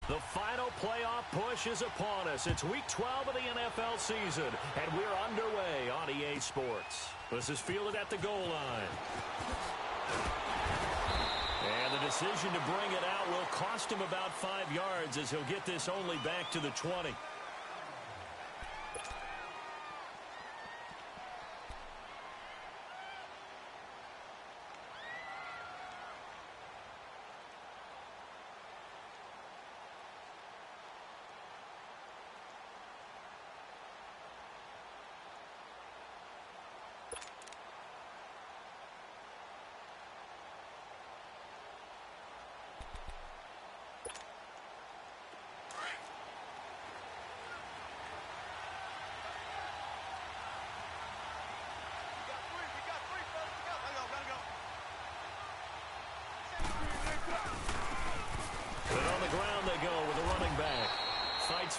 The final playoff push is upon us. It's Week 12 of the NFL season, and we're underway on EA Sports. This is fielded at the goal line. And the decision to bring it out will cost him about 5 yards as he'll get this only back to the 20.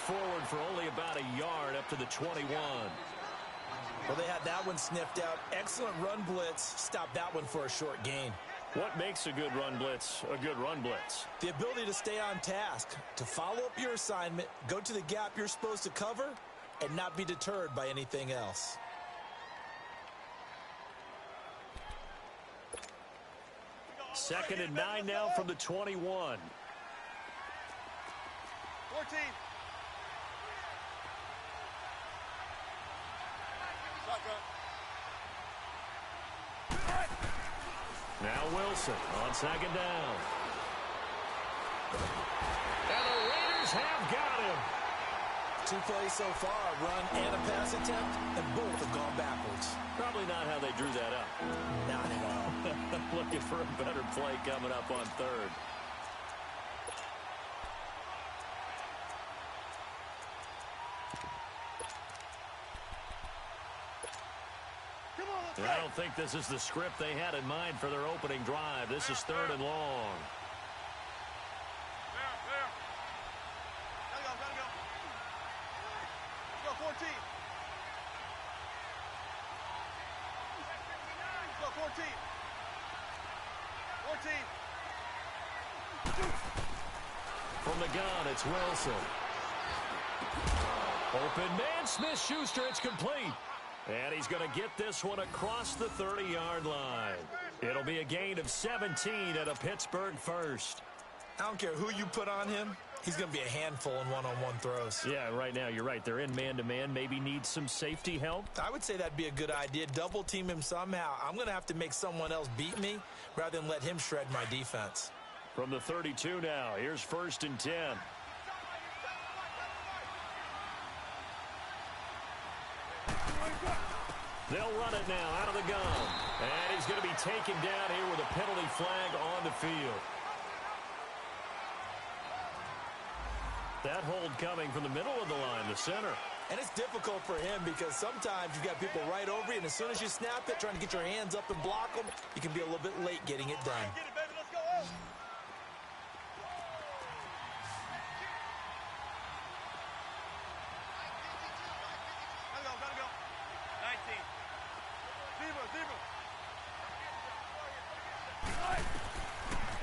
Forward for only about a yard up to the 21. Well, they had that one sniffed out. Excellent run blitz. Stopped that one for a short gain. What makes a good run blitz a good run blitz? The ability to stay on task, to follow up your assignment, go to the gap you're supposed to cover, and not be deterred by anything else. Second and 9 now from the 21. 14. Now Wilson on second down. And the Raiders have got him. 2 plays so far, a run and a pass attempt, and both have gone backwards. Probably not how they drew that up. Not at all. Looking for a better play coming up on third. I don't think this is the script they had in mind for their opening drive. This is third and long. Gotta go. Let's go, 14. Let's go, 14. 14. From the gun, it's Wilson. Open man, Smith-Schuster, it's complete. And he's going to get this one across the 30-yard line. It'll be a gain of 17 at a Pittsburgh first. I don't care who you put on him. He's going to be a handful in one-on-one throws. Yeah, right now you're right. They're in man-to-man. Maybe need some safety help. I would say that'd be a good idea. Double team him somehow. I'm going to have to make someone else beat me rather than let him shred my defense. From the 32 now, here's first and 10. They'll run it now out of the gun. And he's going to be taken down here with a penalty flag on the field. That hold coming from the middle of the line, the center. And it's difficult for him because sometimes you've got people right over you, and as soon as you snap it, trying to get your hands up and block them, you can be a little bit late getting it done. Get it, baby. Let's go. Gotta go. 19. Zebra.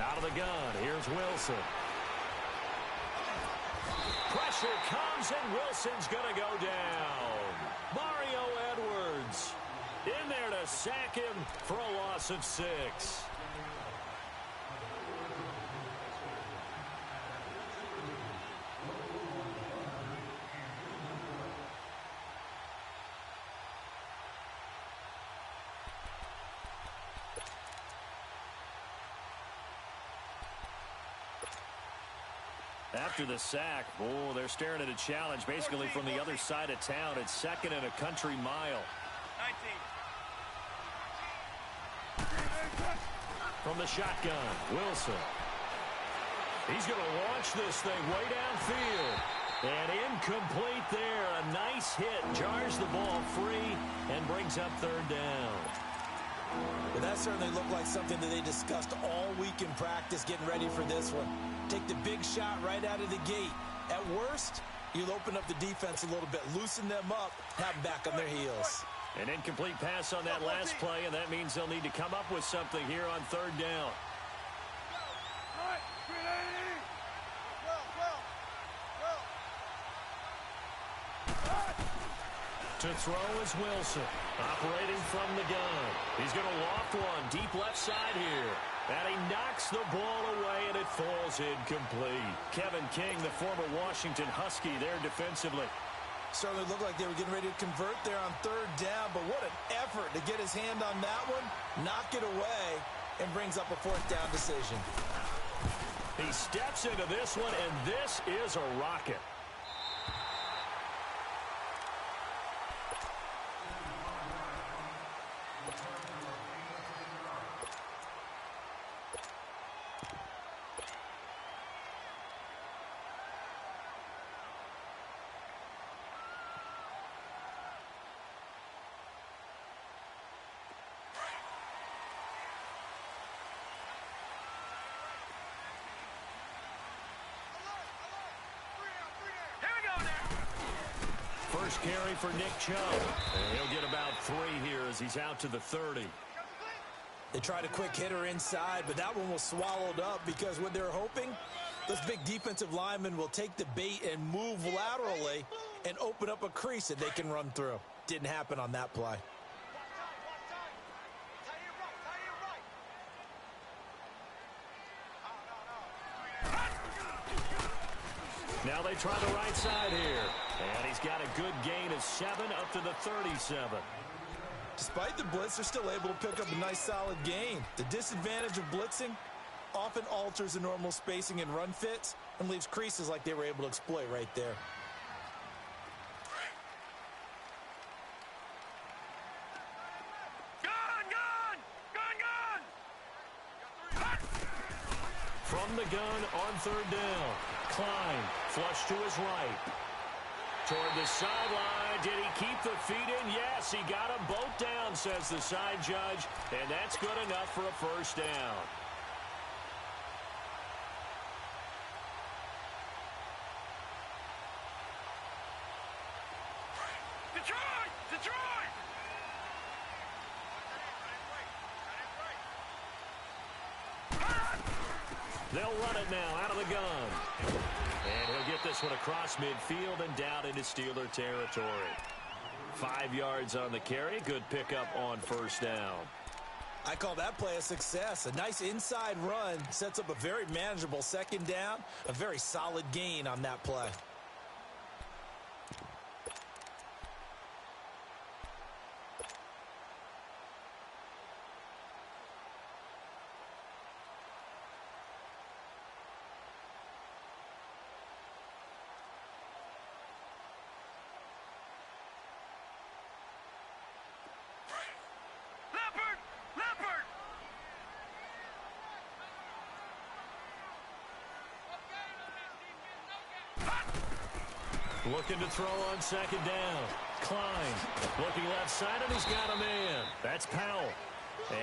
Out of the gun, here's Wilson. Pressure comes, and Wilson's going to go down. Mario Edwards in there to sack him for a loss of 6. After the sack, they're staring at a challenge basically from the other side of town. It's second and a country mile. 19. From the shotgun, Wilson. He's going to launch this thing way downfield. And incomplete there. A nice hit. Jars the ball free and brings up third down. Well, that certainly looked like something that they discussed all week in practice getting ready for this one. Take the big shot right out of the gate. At worst, you'll open up the defense a little bit, loosen them up, have them back on their heels. An incomplete pass on that last play, and that means they'll need to come up with something here on third down. To throw is Wilson, operating from the gun. He's going to loft one deep left side here. And he knocks the ball away, and it falls incomplete. Kevin King, the former Washington Husky, there defensively. Certainly looked like they were getting ready to convert there on third down, but what an effort to get his hand on that one, knock it away, and brings up a fourth down decision. He steps into this one, and this is a rocket. First carry for Nick Chubb. And he'll get about 3 here as he's out to the 30. They tried a quick hitter inside, but that one was swallowed up because what they're hoping, those big defensive linemen will take the bait and move laterally and open up a crease that they can run through. Didn't happen on that play. Now they try the right side here. And he's got a good gain of 7 up to the 37. Despite the blitz, they're still able to pick up a nice solid gain. The disadvantage of blitzing often alters the normal spacing and run fits and leaves creases like they were able to exploit right there. From the gun on third down. Klein, flush to his right. Toward the sideline. Did he keep the feet in? Yes, he got them both down, says the side judge. And that's good enough for a first down. Detroit! Detroit! They'll run it now out of the gun. And he'll get this one across midfield and down into Steeler territory. 5 yards on the carry. Good pickup on first down. I call that play a success. A nice inside run sets up a very manageable second down. A very solid gain on that play. Looking to throw on second down. Klein looking left side, and he's got a man. That's Powell.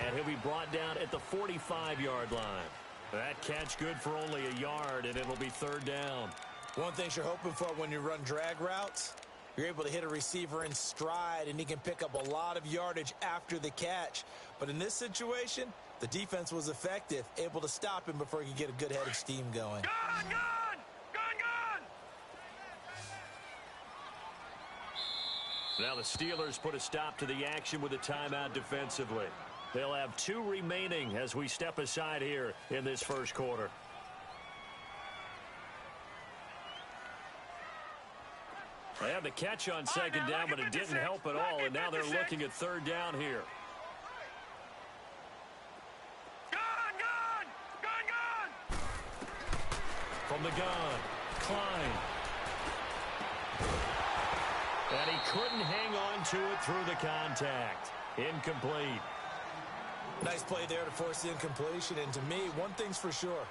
And he'll be brought down at the 45-yard line. That catch good for only a yard, and it'll be third down. One thing you're hoping for when you run drag routes, you're able to hit a receiver in stride, and he can pick up a lot of yardage after the catch. But in this situation, the defense was effective, able to stop him before he could get a good head of steam going. Now the Steelers put a stop to the action with a timeout defensively. They'll have 2 remaining as we step aside here in this first quarter. They had the catch on second down, but it didn't help at all, and now they're looking at third down here. From the gun, Klein. And he couldn't hang on to it through the contact. Incomplete. Nice play there to force the incompletion. And to me, one thing's for sure.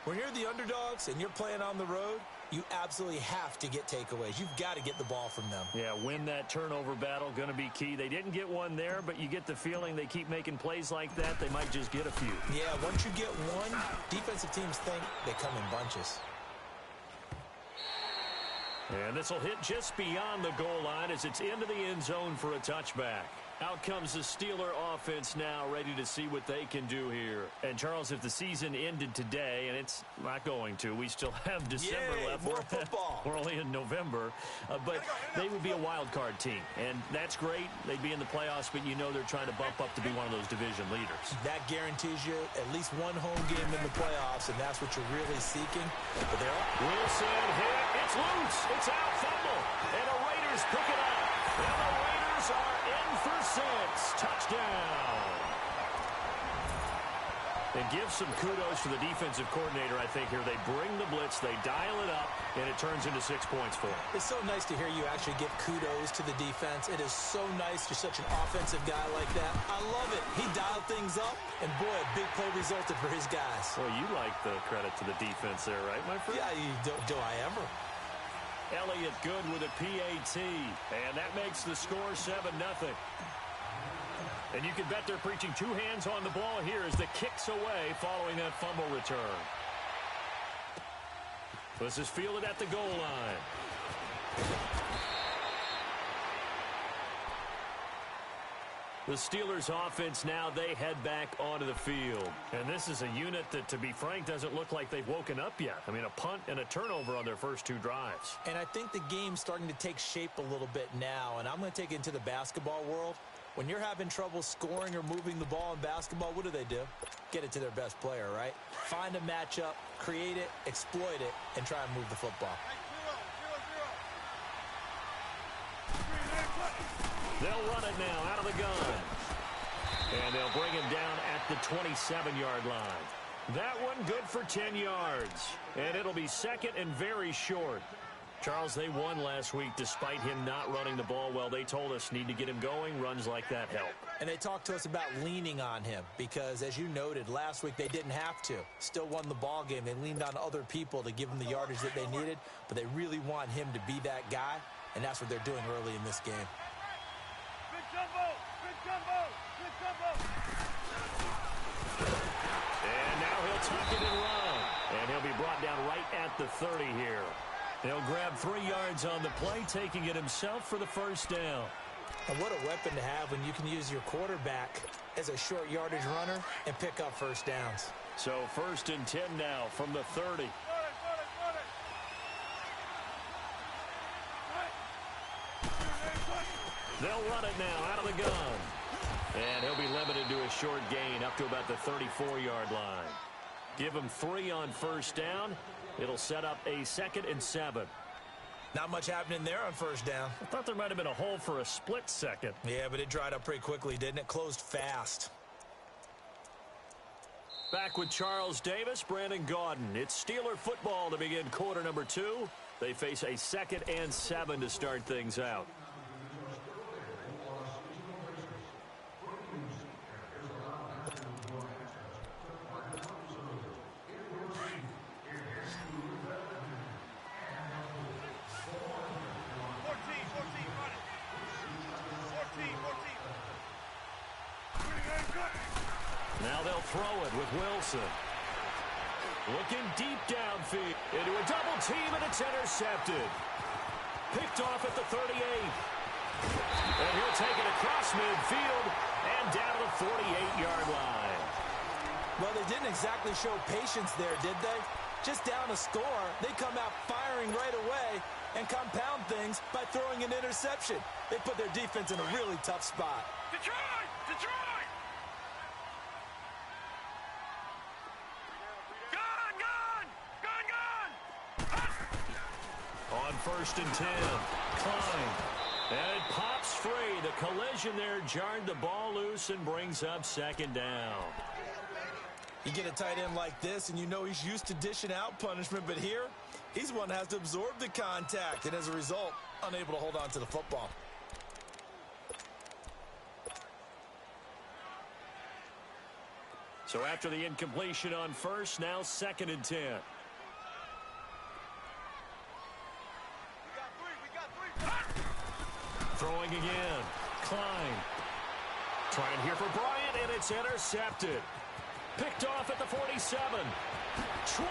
When you're the underdogs and you're playing on the road, you absolutely have to get takeaways. You've got to get the ball from them. Yeah, win that turnover battle, going to be key. They didn't get one there, but you get the feeling they keep making plays like that, they might just get a few. Yeah, once you get one, defensive teams think they come in bunches. And this will hit just beyond the goal line as it's into the end zone for a touchback. Out comes the Steeler offense now, ready to see what they can do here. And, Charles, if the season ended today, and it's not going to, we still have December left. More football. We're only in November. But they would be a wild card team, and that's great. They'd be in the playoffs, but you know they're trying to bump up to be one of those division leaders. That guarantees you at least one home game in the playoffs, and that's what you're really seeking. But Wilson hit. It's loose. It's out. Fumble. And the Raiders pick it up. And the Raiders are in for 6. Touchdown. And give some kudos to the defensive coordinator, I think, here. They bring the blitz, they dial it up, and it turns into 6 points for them. It's so nice to hear you actually give kudos to the defense. It is so nice you're such an offensive guy like that. I love it. He dialed things up, and boy, a big play resulted for his guys. Well, you like the credit to the defense there, right, my friend? Yeah, do I ever? Elliott good with a PAT, and that makes the score 7-0. And you can bet they're preaching 2 hands on the ball here as the kick's away following that fumble return. This is fielded at the goal line. The Steelers offense now, they head back onto the field. And this is a unit that, to be frank, doesn't look like they've woken up yet. I mean, a punt and a turnover on their first 2 drives. And I think the game's starting to take shape a little bit now. And I'm going to take it into the basketball world. When you're having trouble scoring or moving the ball in basketball, what do? Get it to their best player, right? Find a matchup, create it, exploit it, and try and move the football. They'll run it now out of the gun. And they'll bring him down at the 27-yard line. That one good for 10 yards. And it'll be second and very short. Charles, they won last week despite him not running the ball well. They told us need to get him going. Runs like that help. And they talked to us about leaning on him because, as you noted, last week they didn't have to. Still won the ball game. They leaned on other people to give them the yardage that they needed, but they really want him to be that guy, and that's what they're doing early in this game. Big jumbo! Big jumbo! Big jumbo! And now he'll tuck it and run. And he'll be brought down right at the 30 here. He'll grab 3 yards on the play, taking it himself for the first down. And what a weapon to have when you can use your quarterback as a short yardage runner and pick up first downs. So 1st and 10 now from the 30. They'll run it now out of the gun. And he'll be limited to a short gain up to about the 34-yard line. Give him 3 on first down. It'll set up a 2nd and 7. Not much happening there on first down. I thought there might have been a hole for a split second. Yeah, but it dried up pretty quickly, didn't it? Closed fast. Back with Charles Davis, Brandon Gaudin. It's Steeler football to begin quarter number 2. They face a 2nd and 7 to start things out. Now they'll throw it with Wilson. Looking deep downfield into a double team, and it's intercepted. Picked off at the 38. And he'll take it across midfield and down to the 48-yard line. Well, they didn't exactly show patience there, did they? Just down a score, they come out firing right away and compound things by throwing an interception. They put their defense in a really tough spot. Detroit! Detroit! On 1st and 10, Klein. And it pops free. The collision there jarred the ball loose and brings up 2nd down. You get a tight end like this, and you know he's used to dishing out punishment, but here, he's one that has to absorb the contact, and as a result, unable to hold on to the football. So after the incompletion on first, now 2nd and 10. Throwing again. Klein. Trying here for Bryant, and it's intercepted. Picked off at the 47. 20.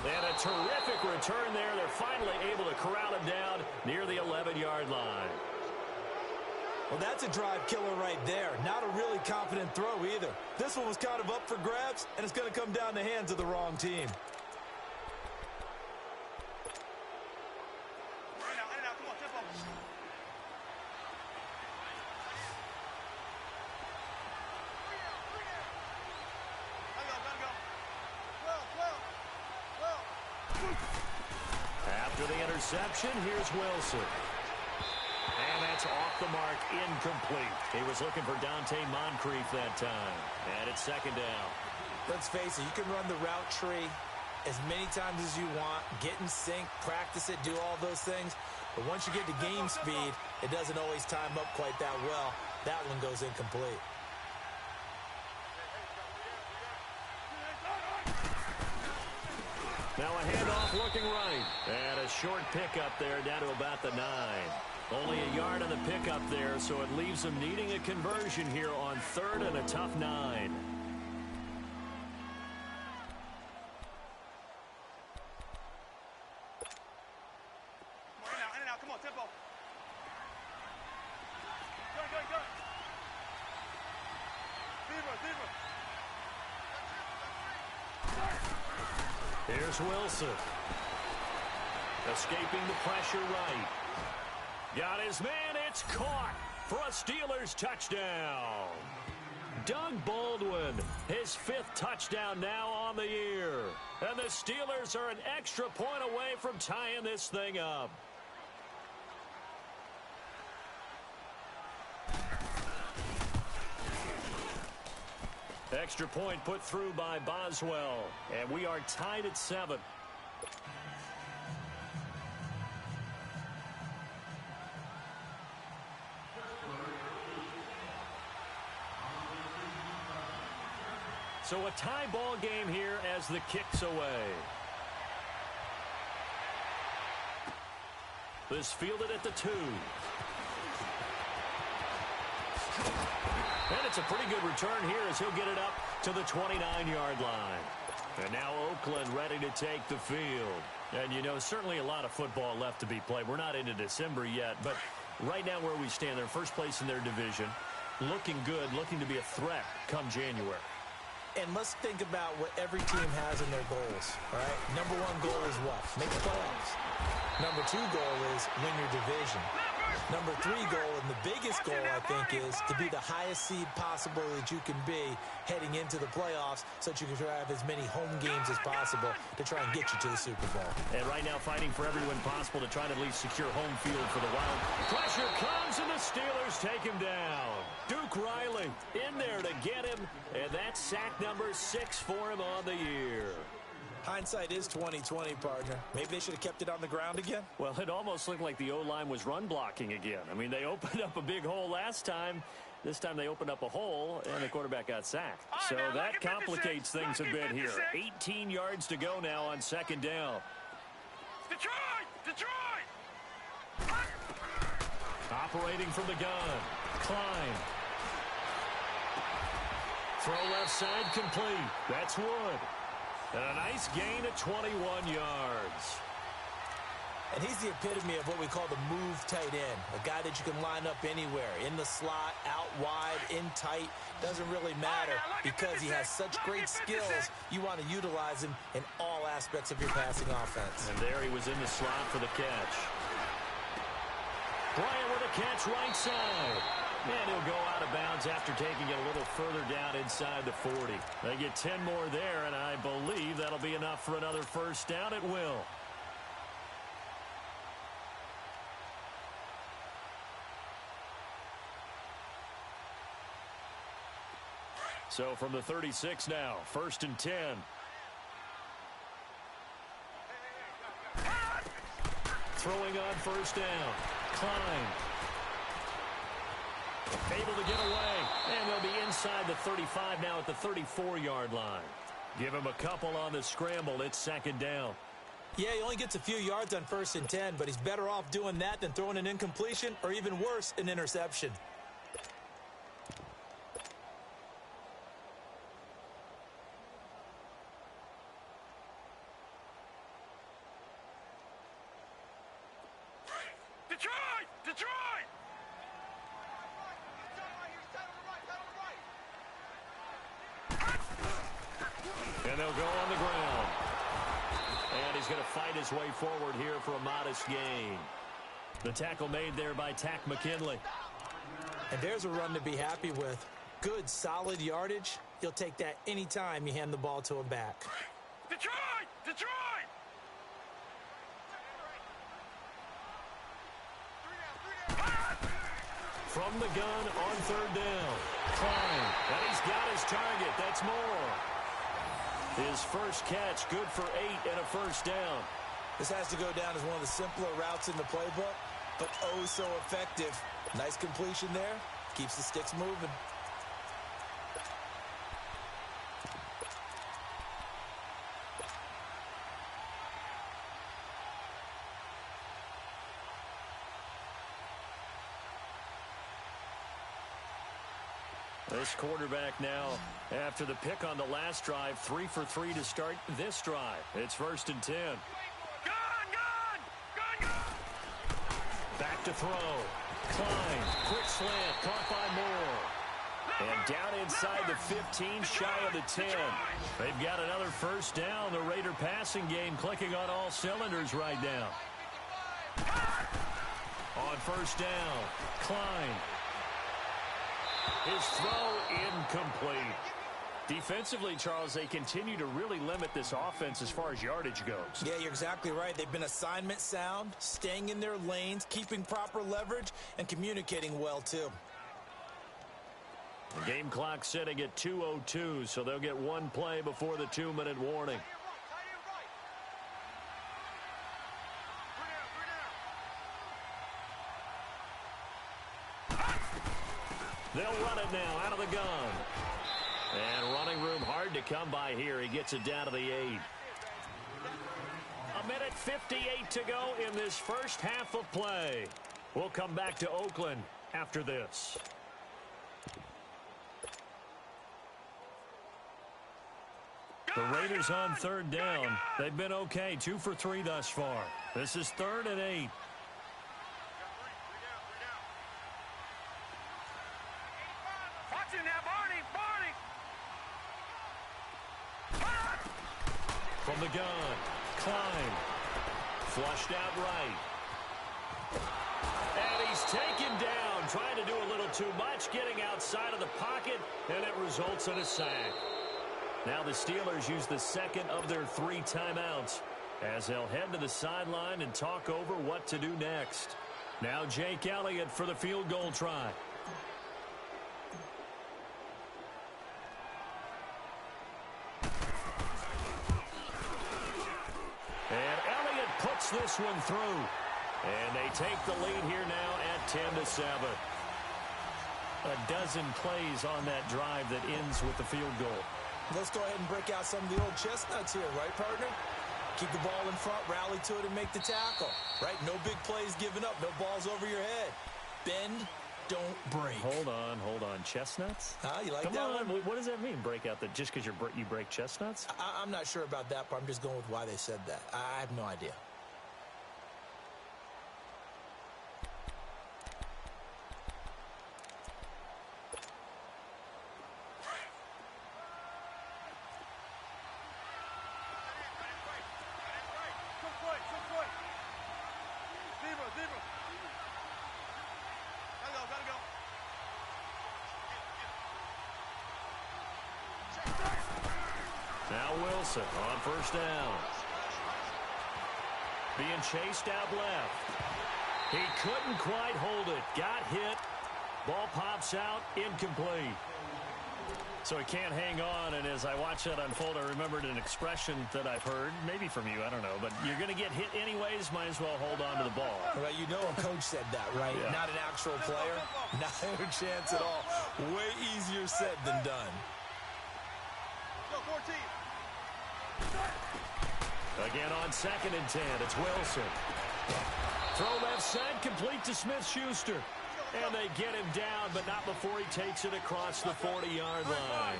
And a terrific return there. They're finally able to corral him down near the 11-yard line. Well, that's a drive killer right there. Not a really confident throw either. This one was kind of up for grabs, and it's going to come down the hands of the wrong team. In and out, come on, tempo. Gotta go. 12. After the interception, here's Wilson. And that's off the mark, incomplete. He was looking for Dante Moncrief that time. And it's second down. Let's face it, you can run the route tree as many times as you want, get in sync, practice it, do all those things. But once you get to game speed, it doesn't always time up quite that well. That one goes incomplete. Now a handoff looking right. And a short pickup there down to about the 9. Only a yard on the pickup there, so it leaves them needing a conversion here on 3rd and a tough 9. In and out, come on, tempo. Go. Fever. Here's Wilson. Escaping the pressure right. Got his man. It's caught for a Steelers touchdown. Doug Baldwin, his 5th touchdown now on the year. And the Steelers are an extra point away from tying this thing up. Extra point put through by Boswell. And we are tied at 7. So a tie ball game here as the kick's away. This fielded at the 2. And it's a pretty good return here as he'll get it up to the 29-yard line. And now Oakland ready to take the field. And, you know, certainly a lot of football left to be played. We're not into December yet, but right now where we stand, they're first place in their division. Looking good, looking to be a threat come January. And let's think about what every team has in their goals, all right? Number 1 goal is what? Make the playoffs. Number 2 goal is win your division. Number 3 goal, and the biggest goal, I think, is to be the highest seed possible that you can be heading into the playoffs so that you can have as many home games as possible to try and get you to the Super Bowl. And right now fighting for every win possible to try to at least secure home field for the Wild. Pressure comes, and the Steelers take him down. Duke Riley in there to get him, and that's sack number 6 for him on the year. Hindsight is 20/20, partner. Maybe they should have kept it on the ground again. Well, it almost looked like the O-line was run blocking again. I mean, they opened up a big hole last time. This time they opened up a hole, and the quarterback got sacked. So that complicates things a bit here. 18 yards to go now on 2nd down. Detroit! Operating from the gun. Klein. Throw left side complete. That's Wood. And a nice gain of 21 yards. And he's the epitome of what we call the move tight end. A guy that you can line up anywhere. In the slot, out wide, in tight. Doesn't really matter because he has such great skills. You want to utilize him in all aspects of your passing offense. And there he was in the slot for the catch. Bryant with a catch right side. And he'll go out of bounds after taking it a little further down inside the 40. They get 10 more there, and I believe that'll be enough for another first down at will. So from the 36 now, 1st and 10. Throwing on 1st down. Klein. Able to get away, and they'll be inside the 35 now at the 34-yard line. Give him a couple on the scramble. It's 2nd down. Yeah, he only gets a few yards on 1st and 10, but he's better off doing that than throwing an incompletion or even worse, an interception. Detroit! he'll go on the ground. And he's going to fight his way forward here for a modest gain. The tackle made there by Tack McKinley. And there's a run to be happy with. Good, solid yardage. He'll take that anytime you hand the ball to him back. Detroit! Detroit! From the gun on third down. Klein. And he's got his target. That's Moore. His first catch, good for 8 and a first down. This has to go down as one of the simpler routes in the playbook, but oh so effective. Nice completion there. Keeps the sticks moving. This quarterback now, after the pick on the last drive, 3 for 3 to start this drive. It's 1st and 10. Gun! Back to throw. Klein, quick slant, caught by Moore. And down inside the 15, shy of the 10. They've got another first down. The Raider passing game clicking on all cylinders right now. On first down, Klein. His throw incomplete. Defensively, Charles, they continue to really limit this offense as far as yardage goes. Yeah, you're exactly right. They've been assignment sound, staying in their lanes, keeping proper leverage, and communicating well, too. The game clock sitting at 2:02, so they'll get one play before the 2-minute warning. They'll run it now out of the gun. And running room hard to come by here. He gets it down to the 8. 1:58 to go in this first half of play. We'll come back to Oakland after this. The Raiders on third down. They've been okay, 2 for 3 thus far. This is 3rd and 8. From the gun, Klein, flushed out right. And he's taken down, trying to do a little too much, getting outside of the pocket, and it results in a sack. Now the Steelers use the second of their 3 timeouts as they'll head to the sideline and talk over what to do next. Now Jake Elliott for the field goal try. And Elliott puts this one through. And they take the lead here now at 10-7. A dozen plays on that drive that ends with the field goal. Let's go ahead and break out some of the old chestnuts here, right, partner? Keep the ball in front, rally to it, and make the tackle. Right? No big plays given up. No balls over your head. Bend, don't break. Hold on. Chestnuts? You like Come that on. one? What does that mean, break out? Just because you break chestnuts? I'm not sure about that, but I'm just going with why they said that. I have no idea. Now Wilson on first down. Being chased out left. He couldn't quite hold it. Got hit. Ball pops out. Incomplete. So he can't hang on, and as I watch that unfold, I remembered an expression that I've heard, maybe from you, I don't know, but you're going to get hit anyways, might as well hold on to the ball. Well, you know a coach said that, right? Yeah. Not an actual player. Not a chance at all. Way easier said than done. Go, 14. Again on 2nd and 10, it's Wilson. Throw left side, complete to Smith-Schuster. And they get him down, but not before he takes it across the 40-yard line.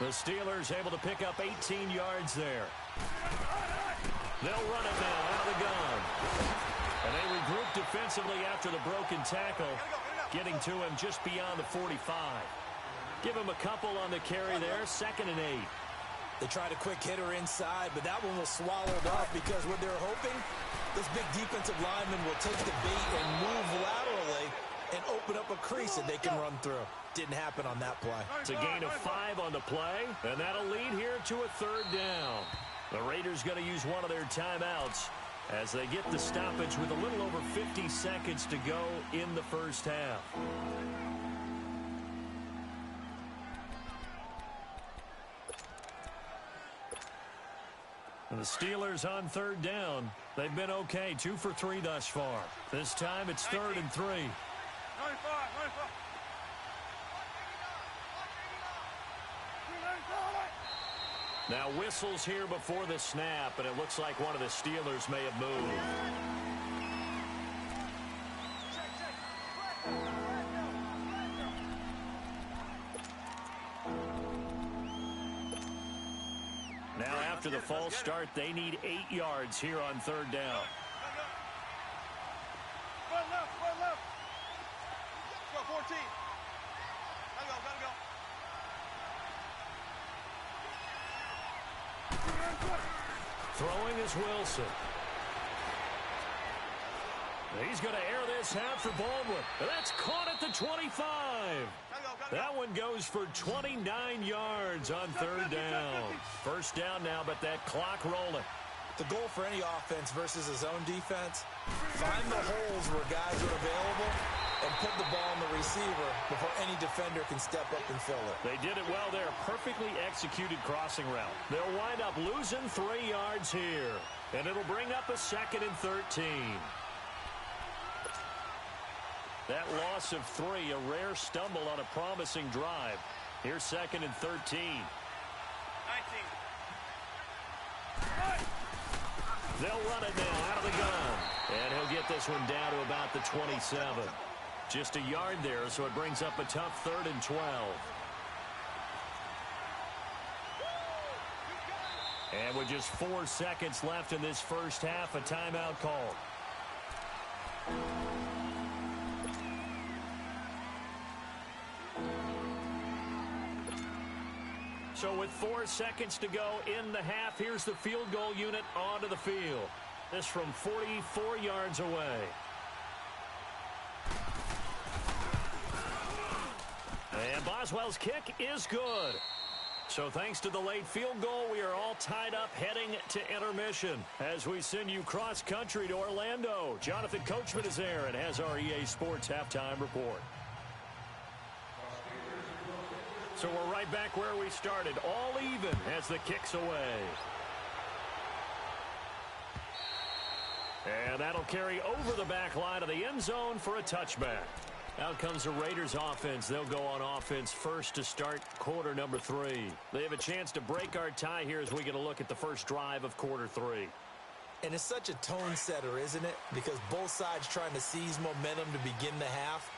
The Steelers able to pick up 18 yards there. They'll run it now out of the gun. And they regroup defensively after the broken tackle, getting to him just beyond the 45. Give him a couple on the carry there, 2nd and 8. They tried a quick hitter inside, but that one was swallowed up because what they're hoping, this big defensive lineman will take the bait and move laterally and open up a crease that they can run through. Didn't happen on that play. It's a gain of 5 on the play, and that'll lead here to a 3rd down. The Raiders going to use one of their timeouts as they get the stoppage with a little over 50 seconds to go in the first half. And the Steelers on 3rd down. They've been okay, 2 for 3 thus far. This time it's 3rd and 3. 95. Now whistles here before the snap, and it looks like one of the Steelers may have moved. Now after the false start, they need 8 yards here on 3rd down. Left. Go, 14. Gotta go. Throwing is Wilson. He's going to air this out for Baldwin. That's caught at the 25. That one goes for 29 yards on 3rd down. First down now, but that clock rolling. The goal for any offense versus his own defense, find the holes where guys are available and put the ball on the receiver before any defender can step up and fill it. They did it well there. Perfectly executed crossing route. They'll wind up losing 3 yards here, and it'll bring up a 2nd and 13. That loss of 3, a rare stumble on a promising drive. Here's 2nd and 13. 19. They'll run it now out of the gun. And he'll get this one down to about the 27. Just a yard there, so it brings up a tough 3rd and 12. And with just 4 seconds left in this first half, a timeout call. So with 4 seconds to go in the half, here's the field goal unit onto the field. This from 44 yards away. And Boswell's kick is good. So thanks to the late field goal, we are all tied up heading to intermission. As we send you cross-country to Orlando, Jonathan Coachman is there and has our EA Sports halftime report. So we're right back where we started, all even as the kick's away. And that'll carry over the back line of the end zone for a touchback. Out comes the Raiders offense. They'll go on offense first to start quarter number 3. They have a chance to break our tie here as we get a look at the first drive of quarter 3. And it's such a tone setter, isn't it? Because both sides trying to seize momentum to begin the half.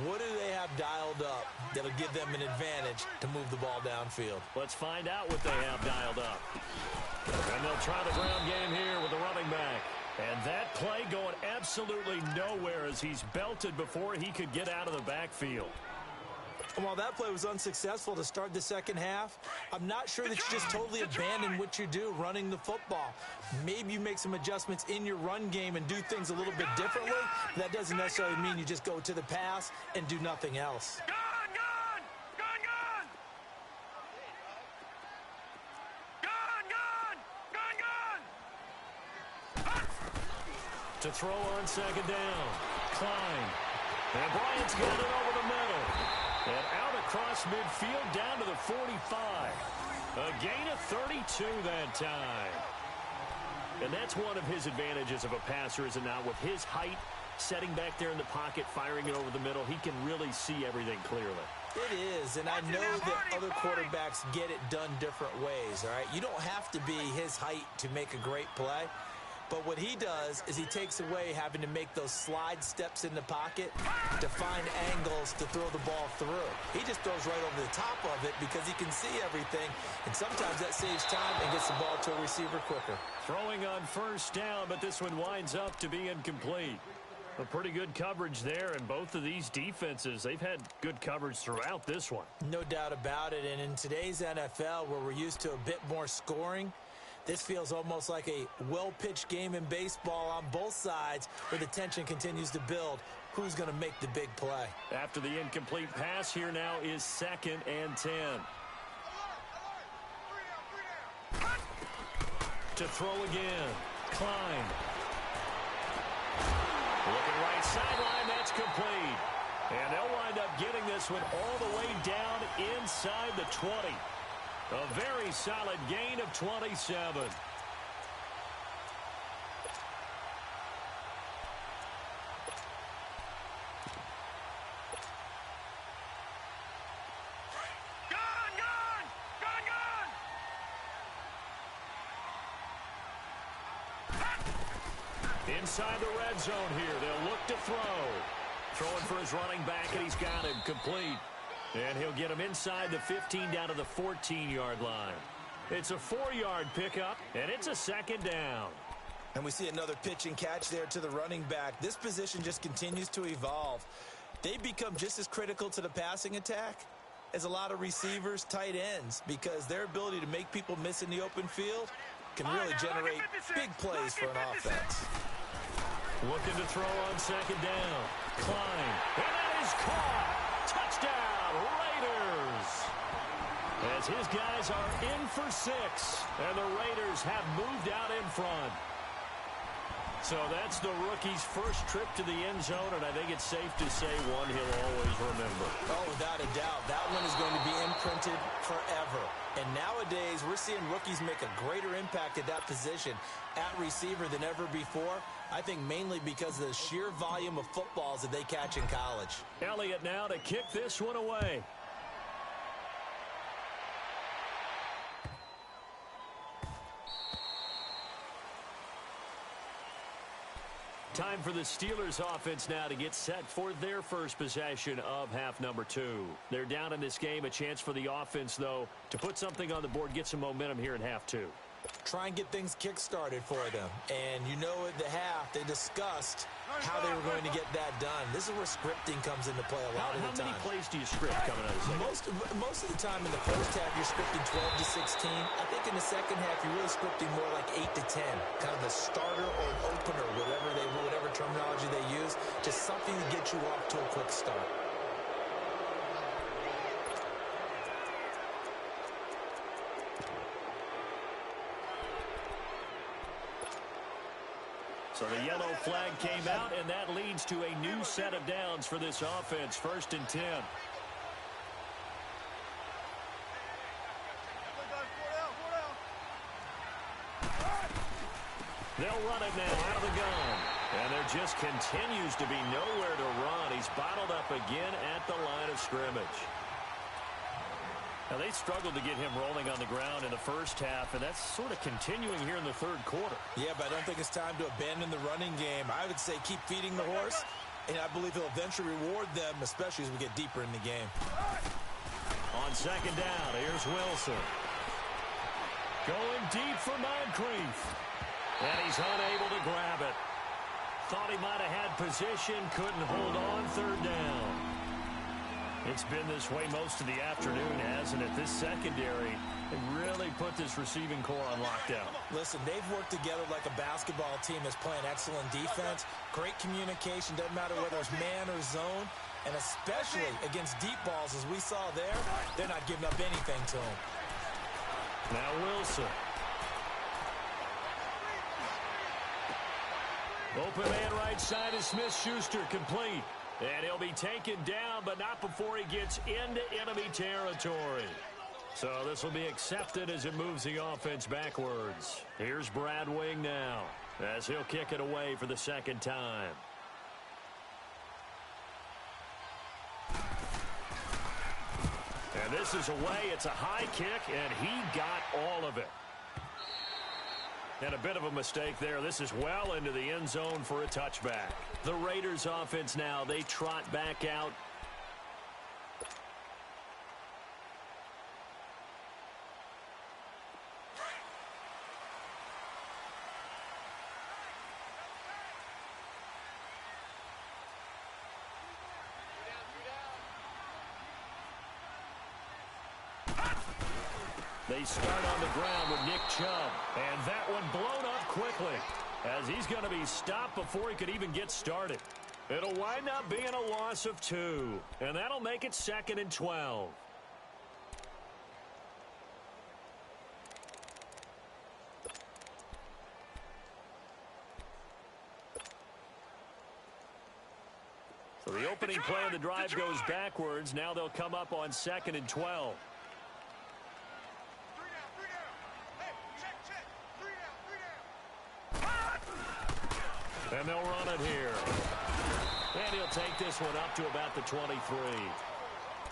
What do they have dialed up that'll give them an advantage to move the ball downfield? Let's find out what they have dialed up. And they'll try the ground game here with the running back. And that play going absolutely nowhere as he's belted before he could get out of the backfield. While that play was unsuccessful to start the second half, I'm not sure that you just totally abandon what you do running the football. Maybe you make some adjustments in your run game and do things a little bit differently. That doesn't necessarily mean you just go to the pass and do nothing else. To throw on second down. Klein. And Bryant's got it over the middle. And out across midfield down to the 45. A gain of 32 that time. And that's one of his advantages of a passer, is it not? With his height, setting back there in the pocket, firing it over the middle, he can really see everything clearly. It is, and I know that other quarterbacks get it done different ways, all right? You don't have to be his height to make a great play. But what he does is he takes away having to make those slide steps in the pocket to find angles to throw the ball through. He just throws right over the top of it because he can see everything, and sometimes that saves time and gets the ball to a receiver quicker. Throwing on first down, but this one winds up to be incomplete. A pretty good coverage there, and both of these defenses, they've had good coverage throughout this one. No doubt about it, and in today's NFL, where we're used to a bit more scoring, this feels almost like a well-pitched game in baseball on both sides where the tension continues to build. Who's going to make the big play? After the incomplete pass, here now is 2nd and 10. To throw again. Klein. Looking right sideline, that's complete. And they'll wind up getting this one all the way down inside the 20. A very solid gain of 27. Inside the red zone here, they'll look to throw. Throwing for his running back, and he's got him complete. And he'll get him inside the 15 down to the 14-yard line. It's a 4-yard pickup, and it's a 2nd down. And we see another pitch and catch there to the running back. This position just continues to evolve. They become just as critical to the passing attack as a lot of receivers, tight ends, because their ability to make people miss in the open field can really generate big plays for an offense. Looking to throw on 2nd down. Klein. And that is caught. Touchdown, Raiders. As his guys are in for 6, and the Raiders have moved out in front. So that's the rookie's first trip to the end zone, and I think it's safe to say one he'll always remember. Oh, without a doubt. That one is going to be imprinted forever. And nowadays, we're seeing rookies make a greater impact at that position at receiver than ever before. I think mainly because of the sheer volume of footballs that they catch in college. Elliott now to kick this one away. Time for the Steelers offense now to get set for their first possession of half number 2. They're down in this game. A chance for the offense, though, to put something on the board, get some momentum here in half 2. Try and get things kick-started for them. And you know at the half, they discussed how they were going to get that done. This is where scripting comes into play a lot of the time. How many plays do you script coming out of the second? Most of the time in the first half, you're scripting 12 to 16. I think in the second half, you're really scripting more like 8 to 10. Kind of the starter or opener, whatever terminology they use. Just something to get you off to a quick start. So the yellow flag came out, and that leads to a new set of downs for this offense. 1st and 10. They'll run it now out of the gun. And there just continues to be nowhere to run. He's bottled up again at the line of scrimmage. Now, they struggled to get him rolling on the ground in the first half, and that's sort of continuing here in the third quarter. Yeah, but I don't think it's time to abandon the running game. I would say keep feeding the horse, and I believe he'll eventually reward them, especially as we get deeper in the game. On 2nd down, here's Wilson. Going deep for Moncrief. And he's unable to grab it. Thought he might have had position, couldn't hold on 3rd down. It's been this way most of the afternoon, hasn't it? This secondary really put this receiving core on lockdown. Listen, they've worked together like a basketball team that's playing excellent defense. Great communication, doesn't matter whether it's man or zone. And especially against deep balls, as we saw there, they're not giving up anything to him. Now Wilson. Open man right side is Smith-Schuster, complete. And he'll be taken down, but not before he gets into enemy territory. So this will be accepted as it moves the offense backwards. Here's Brad Wing now, as he'll kick it away for the 2nd time. And this is away. It's a high kick, and he got all of it. And a bit of a mistake there. This is well into the end zone for a touchback. The Raiders offense now, they trot back out. They start on the ground with Nick Chubb. And that one blown up quickly as he's going to be stopped before he could even get started. It'll wind up being a loss of 2. And that'll make it 2nd and 12. So the opening play of the drive goes backwards. Now they'll come up on 2nd and 12. And they'll run it here. And he'll take this one up to about the 23.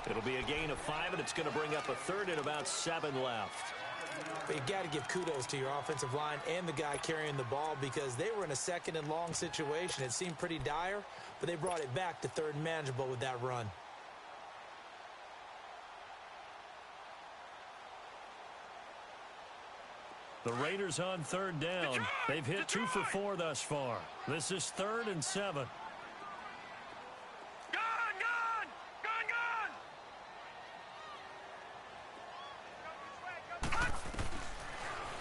It'll be a gain of 5, and it's going to bring up a 3rd and about 7 left. But you got to give kudos to your offensive line and the guy carrying the ball because they were in a 2nd and long situation. It seemed pretty dire, but they brought it back to 3rd and manageable with that run. The Raiders on 3rd down. They've hit 2 for 4 thus far. This is 3rd and 7.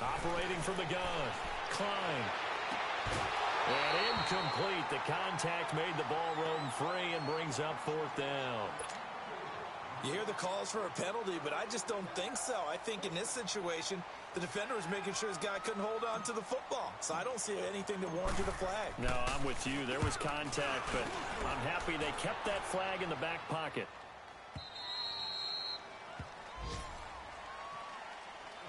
Operating from the gun. Klein. And incomplete. The contact made the ball roam free and brings up 4th down. You hear the calls for a penalty, but I just don't think so. I think in this situation, the defender was making sure his guy couldn't hold on to the football. So I don't see anything that warranted a flag. No, I'm with you. There was contact, but I'm happy they kept that flag in the back pocket.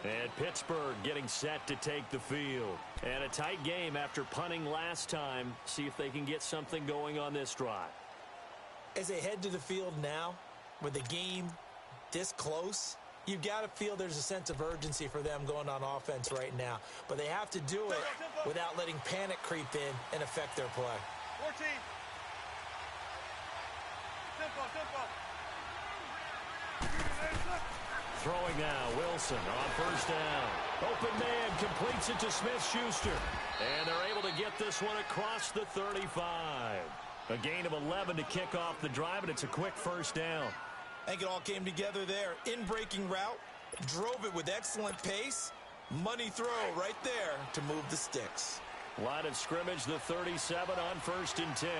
And Pittsburgh getting set to take the field. And a tight game after punting last time. See if they can get something going on this drive. As they head to the field now, with the game this close, you've got to feel there's a sense of urgency for them going on offense right now. But they have to do it without letting panic creep in and affect their play. 14. Tempo. Throwing now, Wilson on 1st down. Open man completes it to Smith-Schuster. And they're able to get this one across the 35. A gain of 11 to kick off the drive, and it's a quick 1st down. I think it all came together there. In-breaking route, drove it with excellent pace. Money throw right there to move the sticks. Line of scrimmage, the 37 on 1st and 10.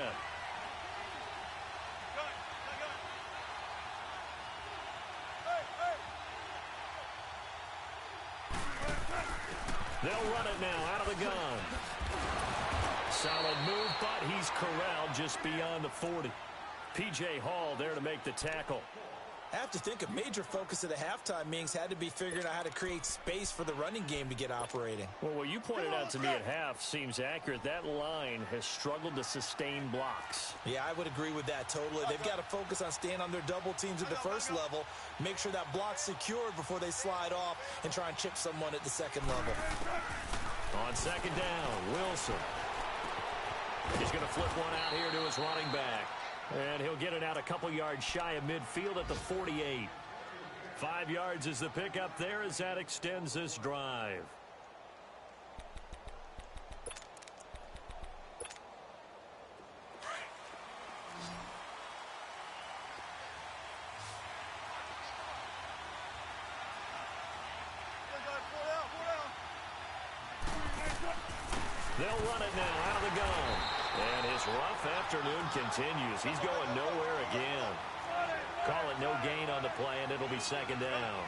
They'll run it now out of the gun. Solid move, but he's corralled just beyond the 40. P.J. Hall there to make the tackle. I have to think a major focus of the halftime meetings had to be figuring out how to create space for the running game to get operating. Well, what you pointed out to me at half seems accurate. That line has struggled to sustain blocks. Yeah, I would agree with that totally. They've got to focus on staying on their double teams at the first level, make sure that block's secured before they slide off and try and chip someone at the 2nd level. On 2nd down, Wilson. He's going to flip one out here to his running back. And he'll get it out a couple yards shy of midfield at the 48. 5 yards is the pickup there as that extends this drive. They'll run it now out of the gun. And his rough afternoon continues. He's going nowhere again. Call it no gain on the play, and it'll be 2nd down.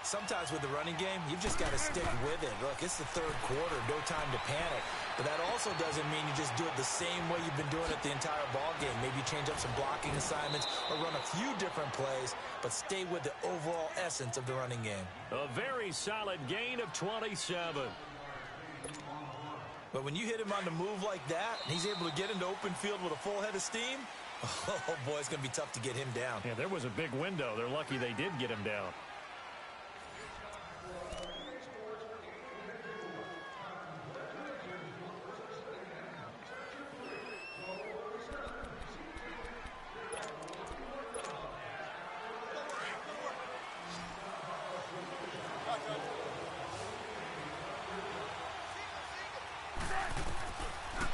Sometimes with the running game, you've just got to stick with it. Look, it's the 3rd quarter, no time to panic. But that also doesn't mean you just do it the same way you've been doing it the entire ball game. Maybe change up some blocking assignments or run a few different plays, but stay with the overall essence of the running game. A very solid gain of 27. But when you hit him on the move like that, and he's able to get into open field with a full head of steam, oh boy, it's going to be tough to get him down. Yeah, there was a big window. They're lucky they did get him down.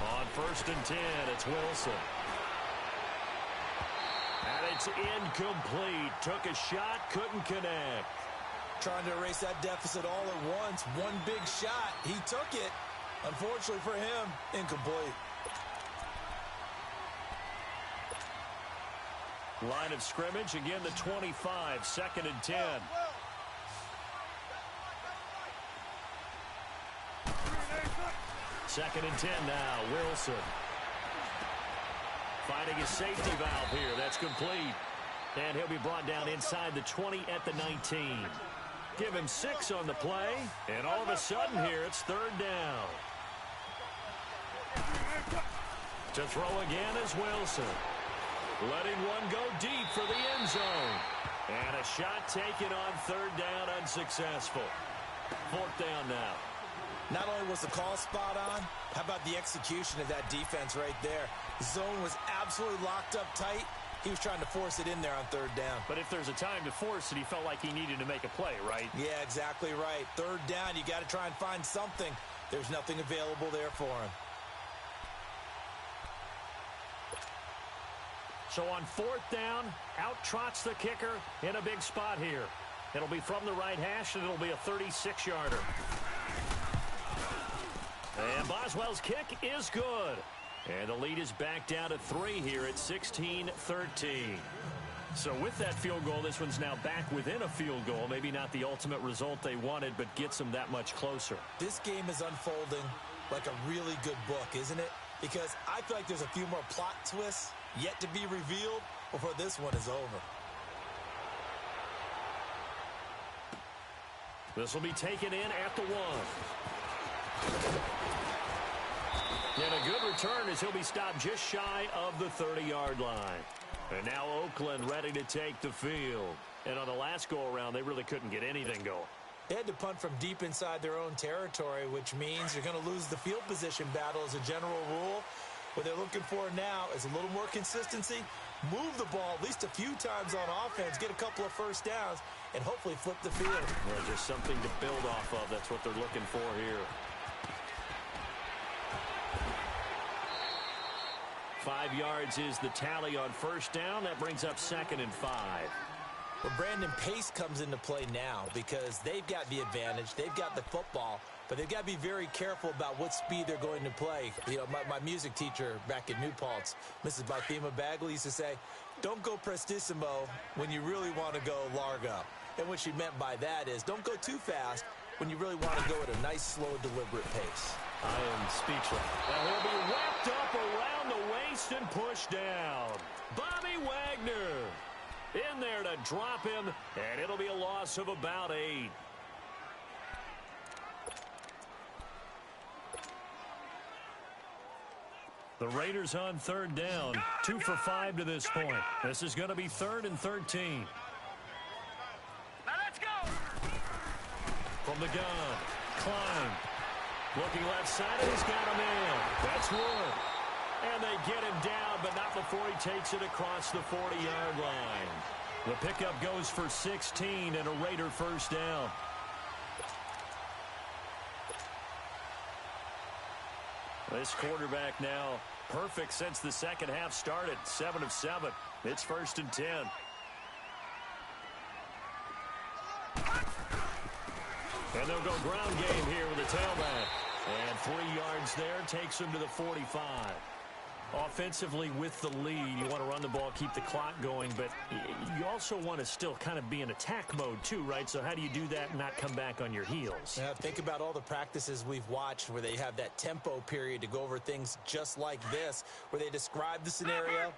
On 1st and 10, it's Wilson. And it's incomplete. Took a shot, couldn't connect. Trying to erase that deficit all at once. One big shot. He took it. Unfortunately for him, incomplete. Line of scrimmage, again the 25, 2nd and 10. Second and 10 now, Wilson. Finding his safety valve here, that's complete. And he'll be brought down inside the 20 at the 19. Give him 6 on the play, and all of a sudden here, it's 3rd down. To throw again is Wilson. Letting one go deep for the end zone. And a shot taken on 3rd down, unsuccessful. 4th down now. Not only was the call spot on, how about the execution of that defense right there? The zone was absolutely locked up tight. He was trying to force it in there on 3rd down. But if there's a time to force it, he felt like he needed to make a play, right? Yeah, exactly right. 3rd down, you got to try and find something. There's nothing available there for him. So on 4th down, out trots the kicker in a big spot here. It'll be from the right hash, and it'll be a 36-yarder. And Boswell's kick is good. And the lead is back down to 3 here at 16-13. So with that field goal, this one's now back within a field goal. Maybe not the ultimate result they wanted, but gets them that much closer. This game is unfolding like a really good book, isn't it? Because I feel like there's a few more plot twists yet to be revealed before this one is over. This will be taken in at the 1. And a good return as he'll be stopped just shy of the 30-yard line. And now Oakland ready to take the field. And on the last go-around, they really couldn't get anything going. They had to punt from deep inside their own territory, which means you're going to lose the field position battle as a general rule. What they're looking for now is a little more consistency, move the ball at least a few times on offense, get a couple of first downs, and hopefully flip the field. Well, just something to build off of. That's what they're looking for here. 5 yards is the tally on 1st down. That brings up 2nd and 5. Well, Brandon, pace comes into play now because they've got the advantage. They've got the football, but they've got to be very careful about what speed they're going to play. You know, my music teacher back in New Paltz, Mrs. Barthema Bagley, used to say, don't go prestissimo when you really want to go largo. And what she meant by that is don't go too fast when you really want to go at a nice, slow, deliberate pace. I am speechless. Now he'll be wrapped up around the waist and pushed down. Bobby Wagner in there to drop him, and it'll be a loss of about 8. The Raiders on 3rd down, 2 for 5 to this point. This is going to be 3rd and 13. Now let's go. From the gun, Klein. Looking left side, and he's got him in. That's Wood. And they get him down, but not before he takes it across the 40-yard line. The pickup goes for 16 and a Raider 1st down. This quarterback now perfect since the second half started. 7 of 7. It's 1st and 10. And they'll go ground game here with a tailback. And 3 yards there takes him to the 45. Offensively with the lead, you want to run the ball, keep the clock going, but you also want to still kind of be in attack mode too, right? So how do you do that and not come back on your heels? Now, think about all the practices we've watched where they have that tempo period to go over things just like this, where they describe the scenario,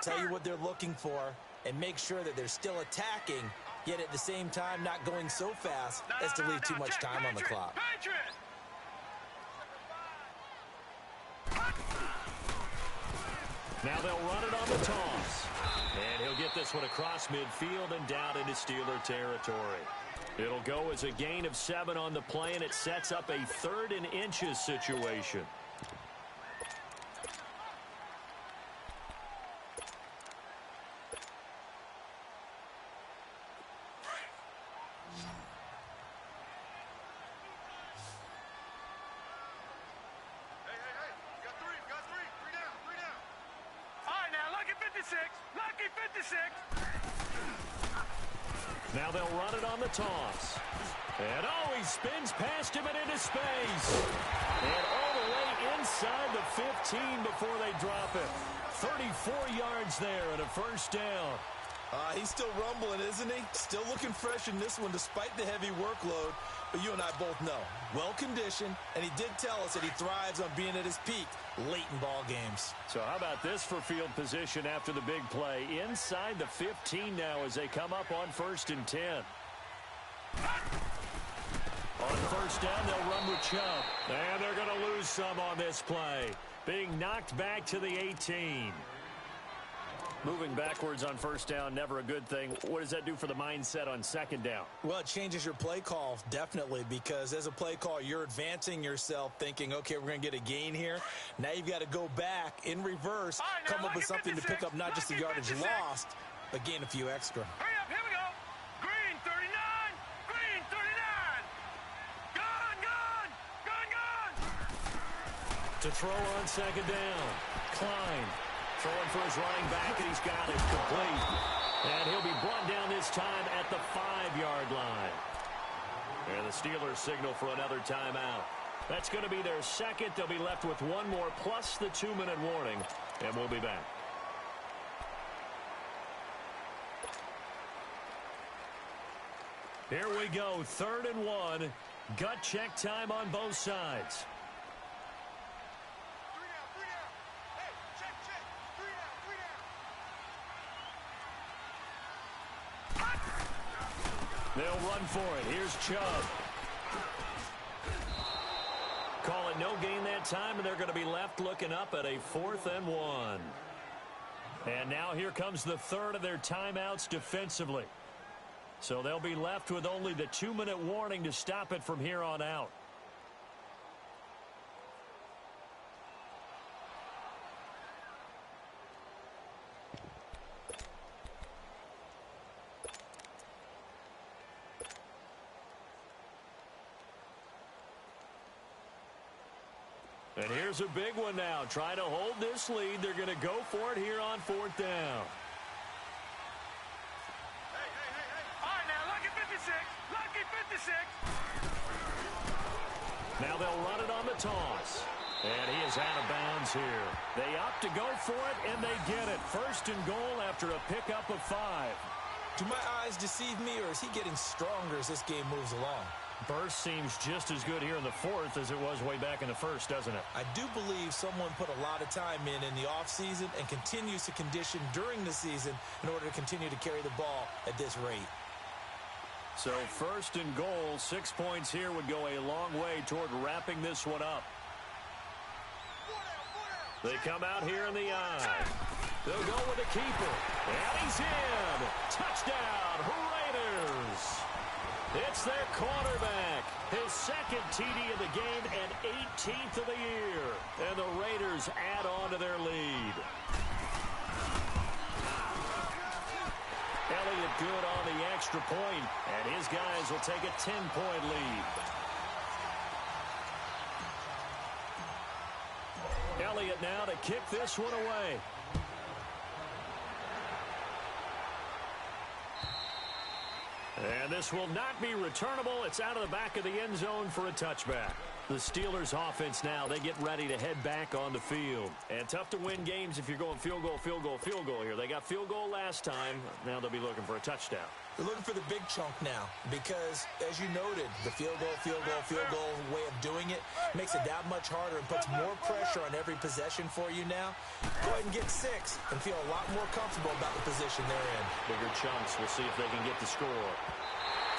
tell you what they're looking for, and make sure that they're still attacking, yet at the same time not going so fast as to leave too much time on the clock. Now they'll run it on the toss. And he'll get this one across midfield and down into Steeler territory. It'll go as a gain of 7 on the play, and it sets up a 3rd and inches situation. Now they'll run it on the toss. And, oh, he spins past him and into space. And all the way inside the 15 before they drop it. 34 yards there and a first down. He's still rumbling, isn't he? Still looking fresh in this one despite the heavy workload. But you and I both know, well-conditioned, and he did tell us that he thrives on being at his peak late in ball games. So how about this for field position after the big play? Inside the 15 now as they come up on 1st and 10. On first down, they'll run with Chubb. And they're going to lose some on this play. Being knocked back to the 18. Moving backwards on first down, never a good thing. What does that do for the mindset on 2nd down? Well, it changes your play call, definitely, because as a play call, you're advancing yourself thinking, okay, we're going to get a gain here. Now you've got to go back in reverse, come up with something to pick up not just the yardage lost, but gain a few extra. Hurry up, here we go. Green 39, green 39. Gone, gone, gone, gone. To throw on 2nd down, Klein. Throwing for his running back, and he's got it complete. And he'll be brought down this time at the 5-yard line. And the Steelers signal for another timeout. That's going to be their second. They'll be left with one more plus the 2-minute warning, and we'll be back. Here we go, 3rd and 1. Gut check time on both sides. They'll run for it. Here's Chubb. Call it no gain that time, and they're going to be left looking up at a 4th and 1. And now here comes the 3rd of their timeouts defensively. So they'll be left with only the 2-minute warning to stop it from here on out. And here's a big one now. Trying to hold this lead. They're going to go for it here on 4th down. Hey. All right, now, lucky 56. Lucky 56. Now they'll run it on the toss. And he is out of bounds here. They opt to go for it, and they get it. 1st and goal after a pickup of 5. Do my eyes deceive me, or is he getting stronger as this game moves along? Burst seems just as good here in the 4th as it was way back in the 1st, doesn't it? I do believe someone put a lot of time in the offseason and continues to condition during the season in order to continue to carry the ball at this rate. So 1st and goal, 6 points here would go a long way toward wrapping this one up. They come out here in the eye. They'll go with the keeper. And he's in. Touchdown, Raiders. It's their quarterback. His 2nd TD of the game and 18th of the year. And the Raiders add on to their lead. Elliott good on the extra point, and his guys will take a 10-point lead. Elliott now to kick this one away. And this will not be returnable. It's out of the back of the end zone for a touchback. The Steelers offense now, they get ready to head back on the field. And tough to win games if you're going field goal here. They got field goal last time. Now they'll be looking for a touchdown. They're looking for the big chunk now because, as you noted, the field goal way of doing it makes it that much harder and puts more pressure on every possession for you now. Go ahead and get 6 and feel a lot more comfortable about the position they're in. Bigger chunks. We'll see if they can get the score.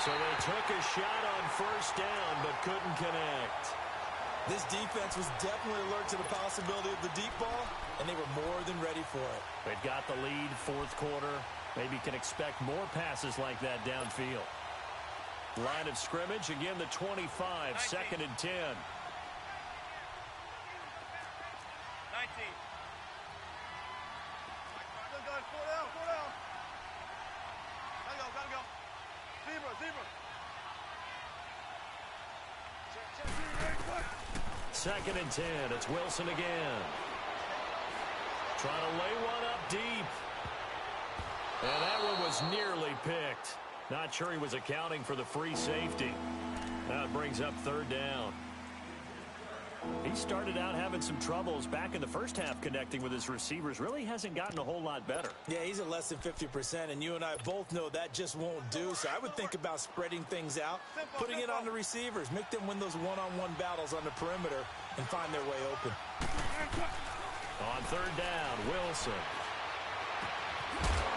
So they took a shot on 1st down but couldn't connect. This defense was definitely alert to the possibility of the deep ball, and they were more than ready for it. They've got the lead, 4th quarter. Maybe can expect more passes like that downfield. Line of scrimmage, again the 25, 2nd and 10. 19. Four down. Gotta go. Zebra. Check. 2nd and 10. It's Wilson again. Trying to lay one up deep. And that one was nearly picked. Not sure he was accounting for the free safety. Now it brings up third down. He started out having some troubles back in the first half connecting with his receivers. Really hasn't gotten a whole lot better. Yeah, he's at less than 50%, and you and I both know that just won't do. So I would think about spreading things out, putting it on the receivers, make them win those one-on-one battles on the perimeter and find their way open. On third down, Wilson.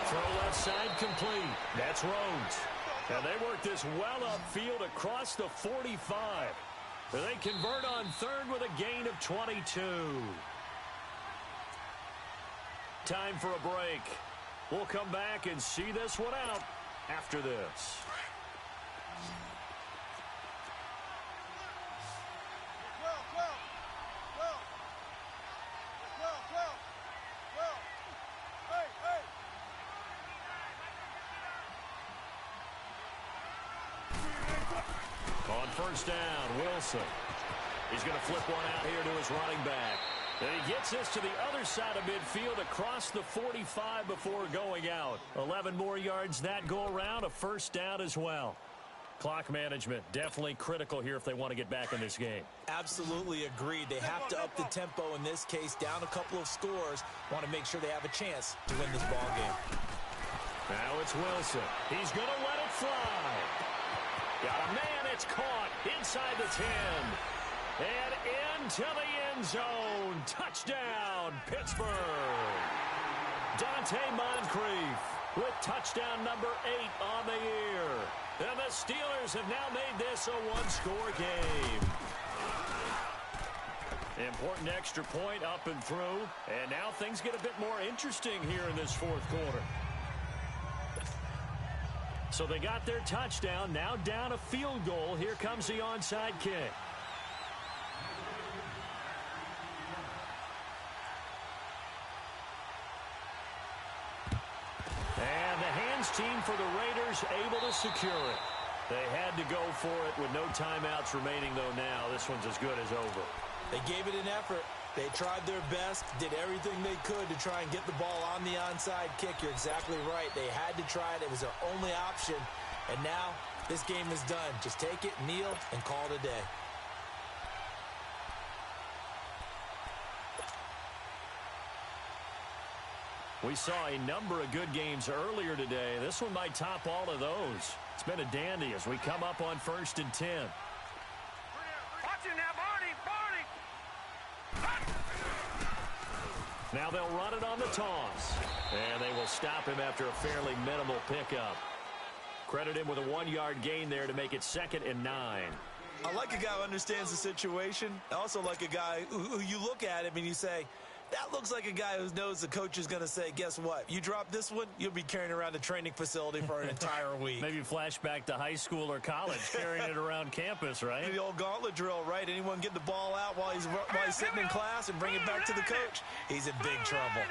Throw left side complete. That's Rhodes. And they work this well upfield across the 45. They convert on third with a gain of 22. Time for a break. We'll come back and see this one out after this. On first down, Wilson. He's going to flip one out here to his running back. And he gets this to the other side of midfield across the 45 before going out. 11 more yards that go around, a first down as well. Clock management definitely critical here if they want to get back in this game. Absolutely agreed. They have to up the tempo in this case, down a couple of scores. Want to make sure they have a chance to win this ball game. Now it's Wilson. He's going to let it fly. Got a man, it's caught inside the 10. And into the end zone. Touchdown, Pittsburgh. Dante Moncrief with touchdown number 8 on the year. And the Steelers have now made this a one-score game. Important extra point up and through. And now things get a bit more interesting here in this fourth quarter. So they got their touchdown, now down a field goal. Here comes the onside kick. And the hands team for the Raiders able to secure it. They had to go for it with no timeouts remaining, though now. This one's as good as over. They gave it an effort. They tried their best, did everything they could to try and get the ball on the onside kick. You're exactly right. They had to try it. It was their only option. And now this game is done. Just take it, kneel, and call it a day. We saw a number of good games earlier today. This one might top all of those. It's been a dandy as we come up on 1st and 10. Watch it now, Barney! Now they'll run it on the toss. And they will stop him after a fairly minimal pickup. Credit him with a 1-yard gain there to make it 2nd and 9. I like a guy who understands the situation. I also like a guy who you look at him and you say, that looks like a guy who knows the coach is going to say, guess what? You drop this one, you'll be carrying around a training facility for an entire week. Maybe flashback to high school or college, carrying it around campus, right? The old gauntlet drill, right? Anyone get the ball out while he's sitting in class and bring it back to the coach? He's in big trouble.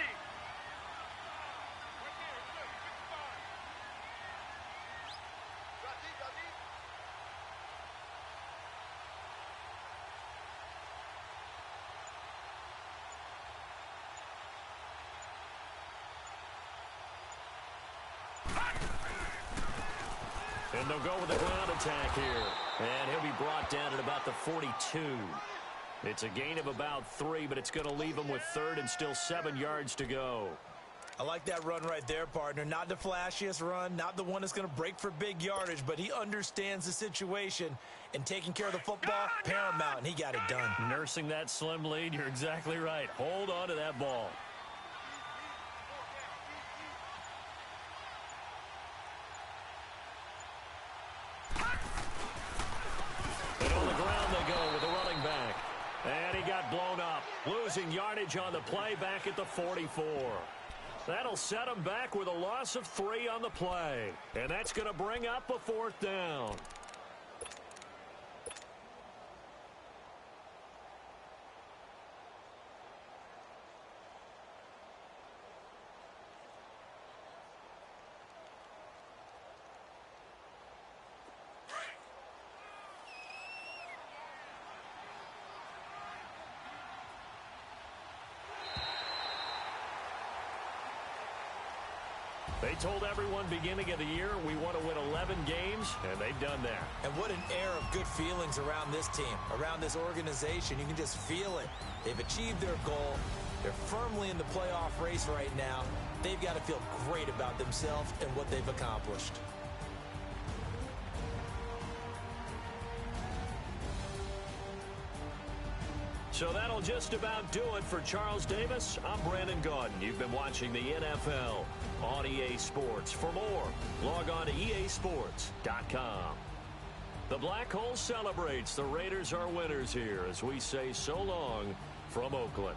And they'll go with the ground attack here. And he'll be brought down at about the 42. It's a gain of about 3, but it's going to leave him with 3rd and still 7 yards to go. I like that run right there, partner. Not the flashiest run, not the one that's going to break for big yardage, but he understands the situation, and taking care of the football, paramount, and he got it done. Nursing that slim lead, you're exactly right. Hold on to that ball. And on the ground they go with the running back. And he got blown up, losing yardage on the play back at the 44. That'll set him back with a loss of 3 on the play. And that's going to bring up a 4th down. They told everyone beginning of the year we want to win 11 games, and they've done that. And what an air of good feelings around this team, around this organization. You can just feel it. They've achieved their goal. They're firmly in the playoff race right now. They've got to feel great about themselves and what they've accomplished. So that'll just about do it for Charles Davis. I'm Brandon Gaudin. You've been watching the NFL on EA Sports. For more, log on to easports.com. The Black Hole celebrates. The Raiders are winners here as we say so long from Oakland.